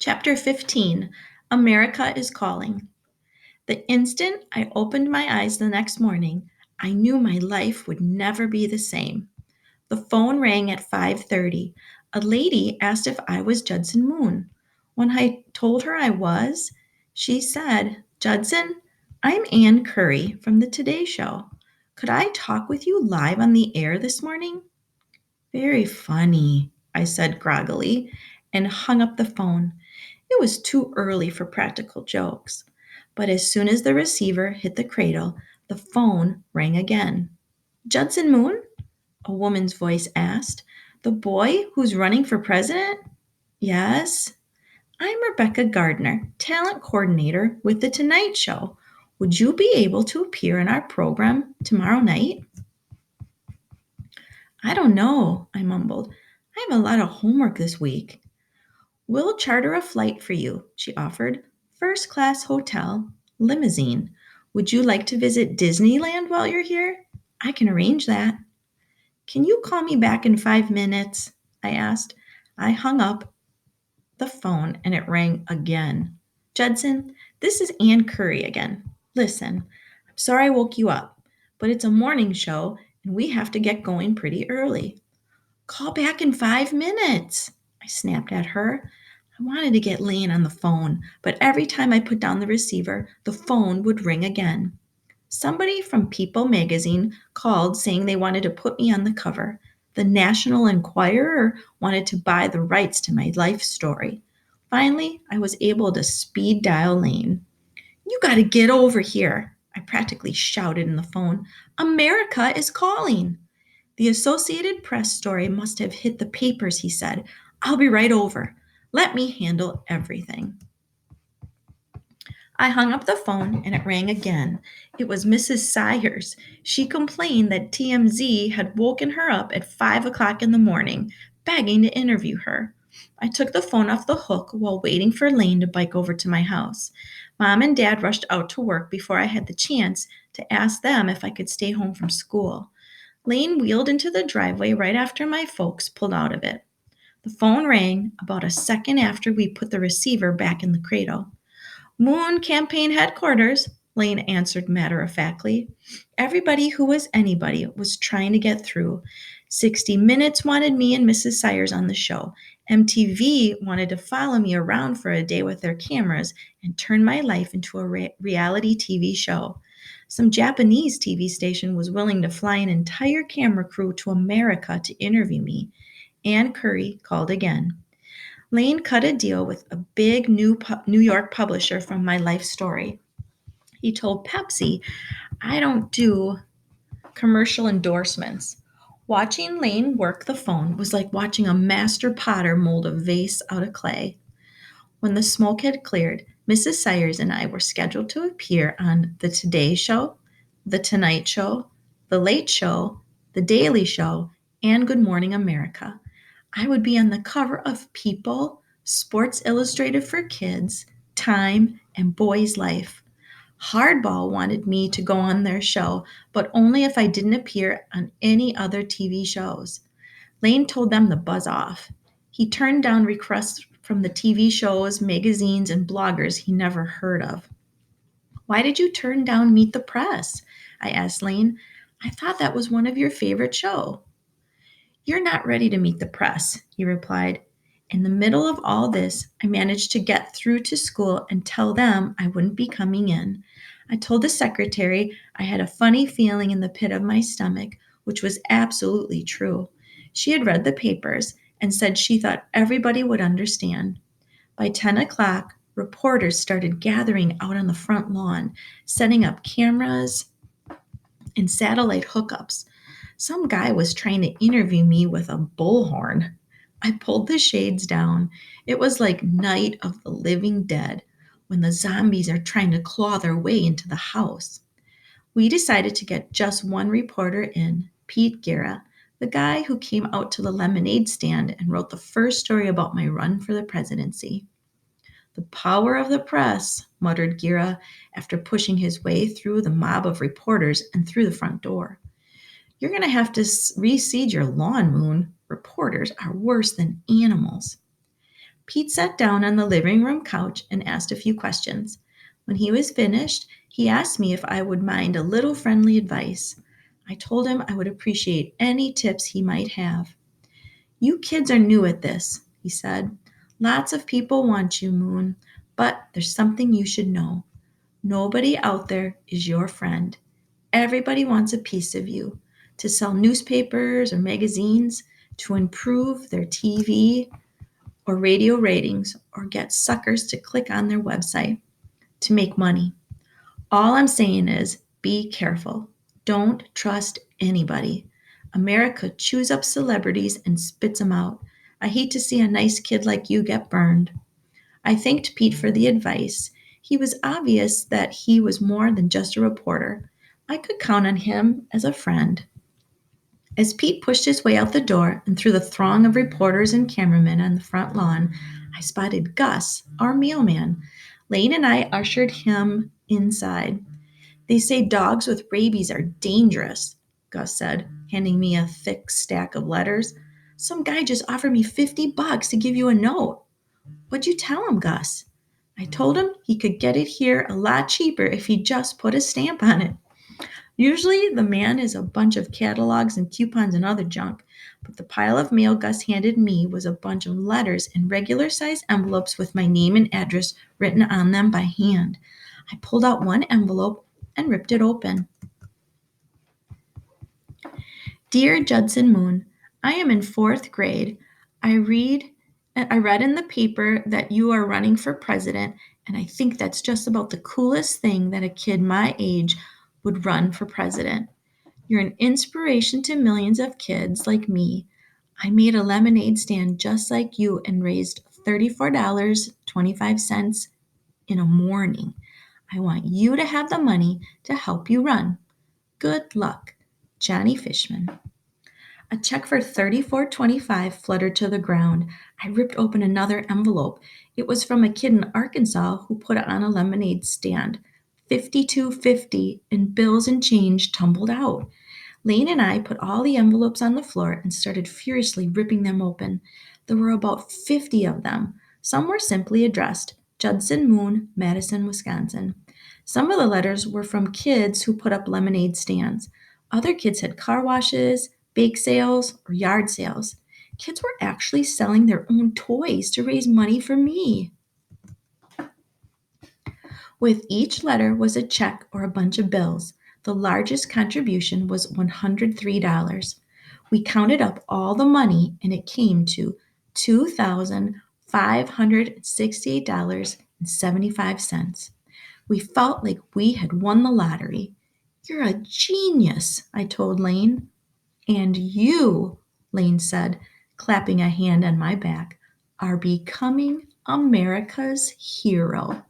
Chapter 15, America is Calling. The instant I opened my eyes the next morning, I knew my life would never be the same. The phone rang at 5:30. A lady asked if I was Judson Moon. When I told her I was, she said, "Judson, I'm Ann Curry from the Today Show. Could I talk with you live on the air this morning?" "Very funny," I said groggily, and hung up the phone. It was too early for practical jokes. But as soon as the receiver hit the cradle, the phone rang again. "Judson Moon?" a woman's voice asked. "The boy who's running for president?" "Yes." "I'm Rebecca Gardner, talent coordinator with The Tonight Show. Would you be able to appear in our program tomorrow night?" "I don't know," I mumbled. "I have a lot of homework this week." "We'll charter a flight for you," she offered. "First class hotel, limousine. Would you like to visit Disneyland while you're here? I can arrange that." "Can you call me back in 5 minutes?" I asked. I hung up the phone and it rang again. "Judson, this is Ann Curry again. Listen, I'm sorry I woke you up, but it's a morning show and we have to get going pretty early." "Call back in 5 minutes," I snapped at her. I wanted to get Lane on the phone, but every time I put down the receiver, the phone would ring again. Somebody from People magazine called saying they wanted to put me on the cover. The National Enquirer wanted to buy the rights to my life story. Finally, I was able to speed dial Lane. "You got to get over here," I practically shouted in the phone. "America is calling." "The Associated Press story must have hit the papers," he said. "I'll be right over. Let me handle everything." I hung up the phone and it rang again. It was Mrs. Sayers. She complained that TMZ had woken her up at 5 o'clock in the morning, begging to interview her. I took the phone off the hook while waiting for Lane to bike over to my house. Mom and Dad rushed out to work before I had the chance to ask them if I could stay home from school. Lane wheeled into the driveway right after my folks pulled out of it. The phone rang about a second after we put the receiver back in the cradle. "Moon Campaign Headquarters," Lane answered matter-of-factly. Everybody who was anybody was trying to get through. 60 Minutes wanted me and Mrs. Sayers on the show. MTV wanted to follow me around for a day with their cameras and turn my life into a reality TV show. Some Japanese TV station was willing to fly an entire camera crew to America to interview me. Ann Curry called again. Lane cut a deal with a big New York publisher from my life story. He told Pepsi, "I don't do commercial endorsements." Watching Lane work the phone was like watching a master potter mold a vase out of clay. When the smoke had cleared, Mrs. Sayers and I were scheduled to appear on The Today Show, The Tonight Show, The Late Show, The Daily Show, and Good Morning America. I would be on the cover of People, Sports Illustrated for Kids, Time, and Boy's Life. Hardball wanted me to go on their show, but only if I didn't appear on any other TV shows. Lane told them to buzz off. He turned down requests from the TV shows, magazines, and bloggers he never heard of. "Why did you turn down Meet the Press?" I asked Lane. "I thought that was one of your favorite shows." "You're not ready to meet the press," he replied. In the middle of all this, I managed to get through to school and tell them I wouldn't be coming in. I told the secretary I had a funny feeling in the pit of my stomach, which was absolutely true. She had read the papers and said she thought everybody would understand. By 10 o'clock, reporters started gathering out on the front lawn, setting up cameras and satellite hookups. Some guy was trying to interview me with a bullhorn. I pulled the shades down. It was like Night of the Living Dead, when the zombies are trying to claw their way into the house. We decided to get just one reporter in, Pete Guerra, the guy who came out to the lemonade stand and wrote the first story about my run for the presidency. "The power of the press," muttered Guerra after pushing his way through the mob of reporters and through the front door. "You're going to have to reseed your lawn, Moon. Reporters are worse than animals." Pete sat down on the living room couch and asked a few questions. When he was finished, he asked me if I would mind a little friendly advice. I told him I would appreciate any tips he might have. You kids are new at this, he said. Lots of people want you, Moon, but there's something you should know. Nobody out there is your friend. Everybody wants a piece of you to sell newspapers or magazines, to improve their TV or radio ratings, or get suckers to click on their website to make money. All I'm saying is be careful. Don't trust anybody. America chews up celebrities and spits them out. I hate to see a nice kid like you get burned. I thanked Pete for the advice. He was obvious that he was more than just a reporter. I could count on him as a friend. As Pete pushed his way out the door and through the throng of reporters and cameramen on the front lawn, I spotted Gus, our mailman. Lane and I ushered him inside. They say dogs with rabies are dangerous, Gus said, handing me a thick stack of letters. Some guy just offered me $50 to give you a note. What'd you tell him, Gus? I told him he could get it here a lot cheaper if he just put a stamp on it. Usually the man is a bunch of catalogs and coupons and other junk, but the pile of mail Gus handed me was a bunch of letters in regular sized envelopes with my name and address written on them by hand. I pulled out one envelope and ripped it open. Dear Judson Moon, I am in fourth grade. I read in the paper that you are running for president, and I think that's just about the coolest thing that a kid my age would run for president. You're an inspiration to millions of kids like me. I made a lemonade stand just like you and raised $34.25 in a morning. I want you to have the money to help you run. Good luck, Johnny Fishman. A check for $34.25 fluttered to the ground. I ripped open another envelope. It was from a kid in Arkansas who put it on a lemonade stand. $52.50 in bills and change tumbled out. Lane and I put all the envelopes on the floor and started furiously ripping them open. There were about 50 of them. Some were simply addressed Judson Moon, Madison, Wisconsin. Some of the letters were from kids who put up lemonade stands. Other kids had car washes, bake sales, or yard sales. Kids were actually selling their own toys to raise money for me. With each letter was a check or a bunch of bills. The largest contribution was $103. We counted up all the money and it came to $2,568.75. We felt like we had won the lottery. You're a genius, I told Lane. And you, Lane said, clapping a hand on my back, are becoming America's hero.